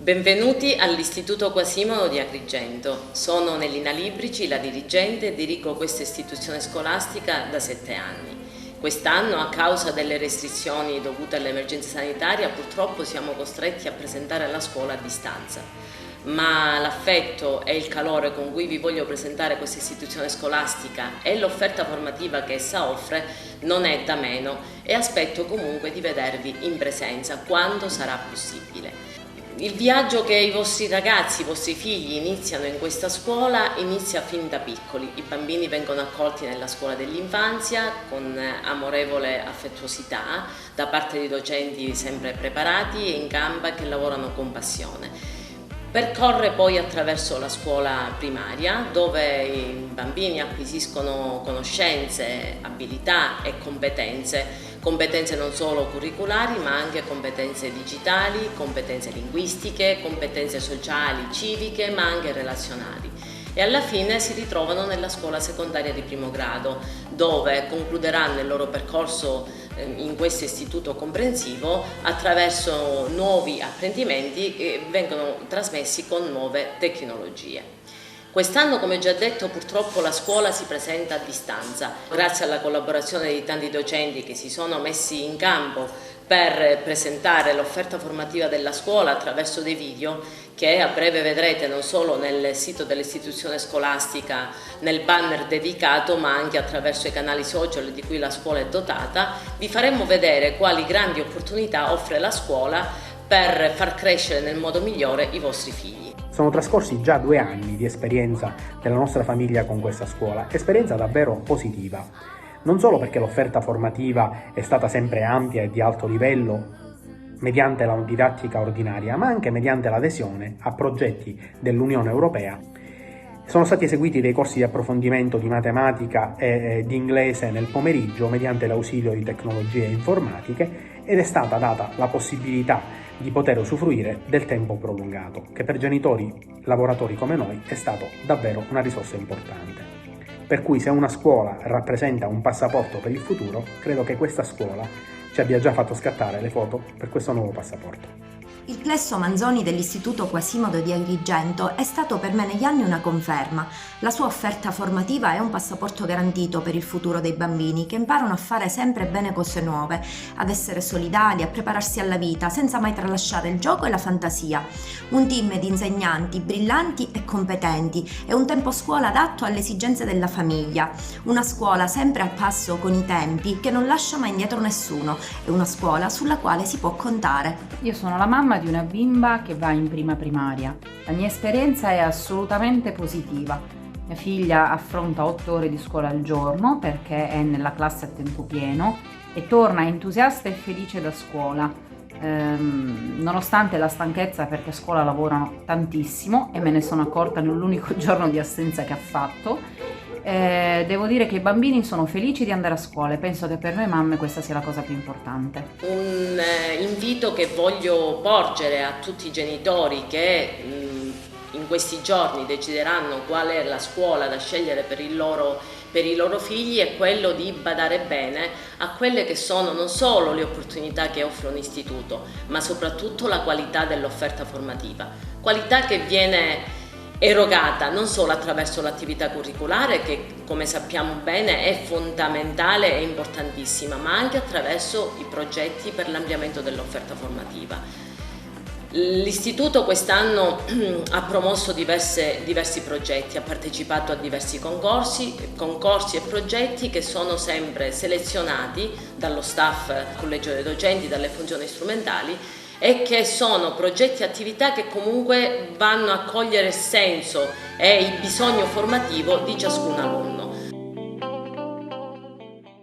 Benvenuti all'Istituto Quasimodo di Agrigento. Sono Nellina Librici, la dirigente, e dirigo questa istituzione scolastica da 7 anni. Quest'anno, a causa delle restrizioni dovute all'emergenza sanitaria, purtroppo siamo costretti a presentare la scuola a distanza. Ma l'affetto e il calore con cui vi voglio presentare questa istituzione scolastica e l'offerta formativa che essa offre non è da meno e aspetto comunque di vedervi in presenza quando sarà possibile. Il viaggio che i vostri ragazzi, i vostri figli iniziano in questa scuola inizia fin da piccoli. I bambini vengono accolti nella scuola dell'infanzia con amorevole affettuosità da parte di docenti sempre preparati e in gamba che lavorano con passione. Percorre poi attraverso la scuola primaria dove i bambini acquisiscono conoscenze, abilità e competenze non solo curriculari ma anche competenze digitali, competenze linguistiche, competenze sociali, civiche ma anche relazionali. E alla fine si ritrovano nella scuola secondaria di primo grado dove concluderanno il loro percorso in questo istituto comprensivo attraverso nuovi apprendimenti che vengono trasmessi con nuove tecnologie. Quest'anno, come già detto, purtroppo la scuola si presenta a distanza, grazie alla collaborazione di tanti docenti che si sono messi in campo per presentare l'offerta formativa della scuola attraverso dei video che a breve vedrete non solo nel sito dell'istituzione scolastica, nel banner dedicato, ma anche attraverso i canali social di cui la scuola è dotata. Vi faremo vedere quali grandi opportunità offre la scuola per far crescere nel modo migliore i vostri figli. Sono trascorsi già 2 anni di esperienza della nostra famiglia con questa scuola, esperienza davvero positiva. Non solo perché l'offerta formativa è stata sempre ampia e di alto livello mediante la didattica ordinaria, ma anche mediante l'adesione a progetti dell'Unione Europea. Sono stati eseguiti dei corsi di approfondimento di matematica e di inglese nel pomeriggio mediante l'ausilio di tecnologie informatiche ed è stata data la possibilità di poter usufruire del tempo prolungato, che per genitori lavoratori come noi è stato davvero una risorsa importante. Per cui se una scuola rappresenta un passaporto per il futuro, credo che questa scuola ci abbia già fatto scattare le foto per questo nuovo passaporto. Il Plesso Manzoni dell'Istituto Quasimodo di Agrigento è stato per me negli anni una conferma. La sua offerta formativa è un passaporto garantito per il futuro dei bambini che imparano a fare sempre bene cose nuove, ad essere solidali, a prepararsi alla vita senza mai tralasciare il gioco e la fantasia. Un team di insegnanti brillanti e competenti e un tempo scuola adatto alle esigenze della famiglia. Una scuola sempre al passo con i tempi che non lascia mai indietro nessuno. È una scuola sulla quale si può contare. Io sono la mamma di una bimba che va in prima primaria. La mia esperienza è assolutamente positiva. Mia figlia affronta 8 ore di scuola al giorno perché è nella classe a tempo pieno e torna entusiasta e felice da scuola, nonostante la stanchezza perché a scuola lavorano tantissimo e me ne sono accorta nell'unico giorno di assenza che ha fatto. Devo dire che i bambini sono felici di andare a scuola e penso che per noi mamme questa sia la cosa più importante. Un invito che voglio porgere a tutti i genitori che in questi giorni decideranno qual è la scuola da scegliere per i loro figli è quello di badare bene a quelle che sono non solo le opportunità che offre un istituto, ma soprattutto la qualità dell'offerta formativa. Qualità che viene erogata non solo attraverso l'attività curriculare che come sappiamo bene è fondamentale e importantissima, ma anche attraverso i progetti per l'ampliamento dell'offerta formativa. L'Istituto quest'anno ha promosso diversi progetti, ha partecipato a diversi concorsi e progetti che sono sempre selezionati dallo staff, collegio dei docenti, dalle funzioni strumentali e che sono progetti e attività che comunque vanno a cogliere il senso e il bisogno formativo di ciascun alunno.